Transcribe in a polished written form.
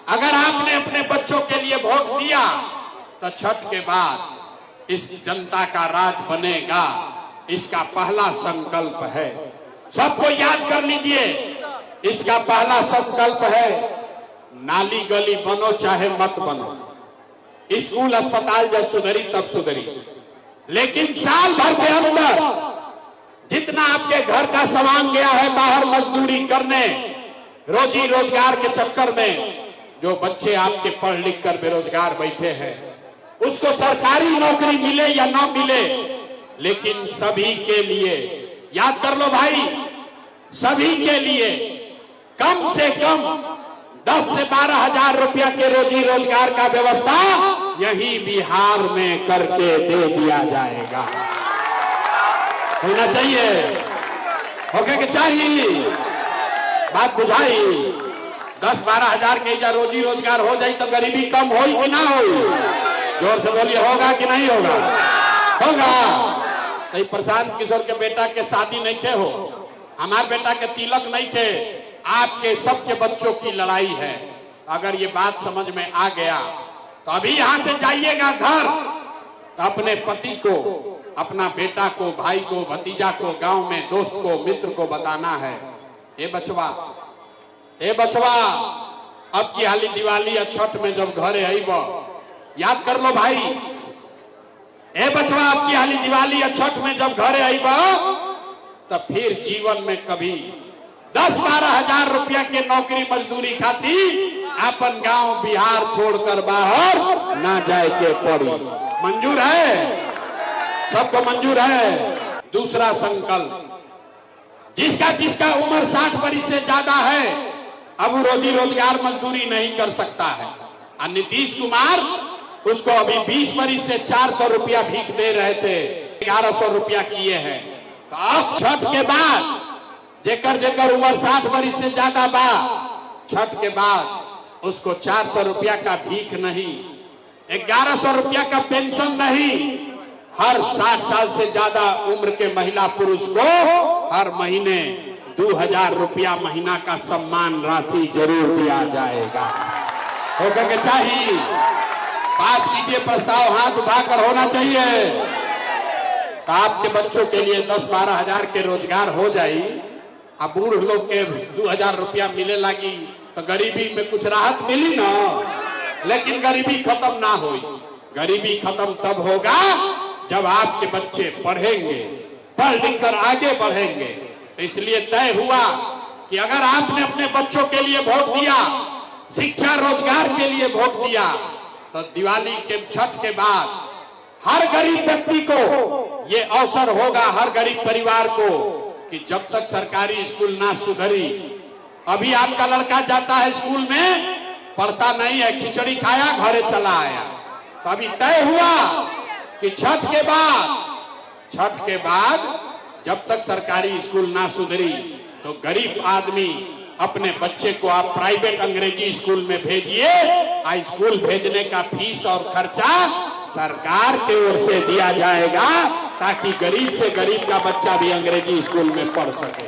अगर आपने अपने बच्चों के लिए वोट दिया तो छठ के बाद इस जनता का राज बनेगा, इसका पहला संकल्प है। सबको याद कर लीजिए, इसका पहला संकल्प है, नाली गली बनो चाहे मत बनो, स्कूल अस्पताल जब सुधरी तब सुधरी, लेकिन साल भर के अंदर जितना आपके घर का सामान गया है बाहर मजदूरी करने, रोजी रोजगार के चक्कर में, जो बच्चे आपके पढ़ लिख कर बेरोजगार बैठे हैं, उसको सरकारी नौकरी मिले या ना मिले, लेकिन सभी के लिए, याद कर लो भाई, सभी के लिए कम से कम 10 से 12 हजार रुपया के रोजी रोजगार का व्यवस्था यही बिहार में करके दे दिया जाएगा। होना चाहिए, होके के चाहिए, बात बुझाई। 10-12 हजार के जा रोजी रोजगार हो जाए तो गरीबी कम हो कि ना हो? जोर से बोलिए, होगा कि नहीं होगा? होगा। तो प्रशांत किशोर के बेटा के शादी नहीं थे हो, हमारे बेटा के तिलक नहीं थे, आपके सबके बच्चों की लड़ाई है। अगर ये बात समझ में आ गया तो अभी यहां से जाइएगा घर, तो अपने पति को, अपना बेटा को, भाई को, भतीजा को, गांव में दोस्त को, मित्र को बताना है, ए बचवा, ए बचवा, अब की हाली दिवाली या छठ में जब घरे आईब, याद कर लो भाई, ए बचवा, अब की हाली दिवाली या छठ में जब घरे आईब, तब फिर जीवन में कभी 10-12 हजार रुपया के नौकरी मजदूरी खाती अपन गांव बिहार छोड़कर बाहर ना जाए के पड़ी। मंजूर है? सबको मंजूर है? दूसरा संकल्प, जिसका जिसका उम्र 60 वर्ष से ज्यादा है, अब वो रोजी रोजगार मजदूरी नहीं कर सकता है। और नीतीश कुमार उसको अभी 20 वर्ष से 400 रुपया भीख दे रहे थे, 1100 रुपया किए हैं। तो अब छठ के बाद जेकर जेकर उम्र 60 वर्ष से ज्यादा बा, छठ के बाद उसको 400 रुपया का भीख नहीं, 1100 रुपया का पेंशन नहीं, हर 60 साल से ज्यादा उम्र के महिला पुरुष को हर महीने 2000 रुपया महीना का सम्मान राशि जरूर दिया जाएगा। होगा के चाहिए? पास कीजिए प्रस्ताव, हाथ उठाकर होना चाहिए। तो आपके बच्चों के लिए 10-12 हजार के रोजगार हो जाए, अब बूढ़ लोग के 2000 रुपया मिले लगी तो गरीबी में कुछ राहत मिली ना, लेकिन गरीबी खत्म ना हुई। गरीबी खत्म तब होगा जब आपके बच्चे पढ़ेंगे, पढ़ लिख कर आगे बढ़ेंगे। तो इसलिए तय हुआ कि अगर आपने अपने बच्चों के लिए वोट दिया, शिक्षा रोजगार के लिए वोट दिया, तो दिवाली के छठ के बाद हर गरीब व्यक्ति को ये अवसर होगा, हर गरीब परिवार को, कि जब तक सरकारी स्कूल ना सुधरी, अभी आपका लड़का जाता है स्कूल में, पढ़ता नहीं है, खिचड़ी खाया घरे चला आया, तो अभी तय हुआ कि छठ के बाद जब तक सरकारी स्कूल ना सुधरी, तो गरीब आदमी अपने बच्चे को आप प्राइवेट अंग्रेजी स्कूल में भेजिए, स्कूल भेजने का फीस और खर्चा सरकार की ओर से दिया जाएगा, ताकि गरीब से गरीब का बच्चा भी अंग्रेजी स्कूल में पढ़ सके।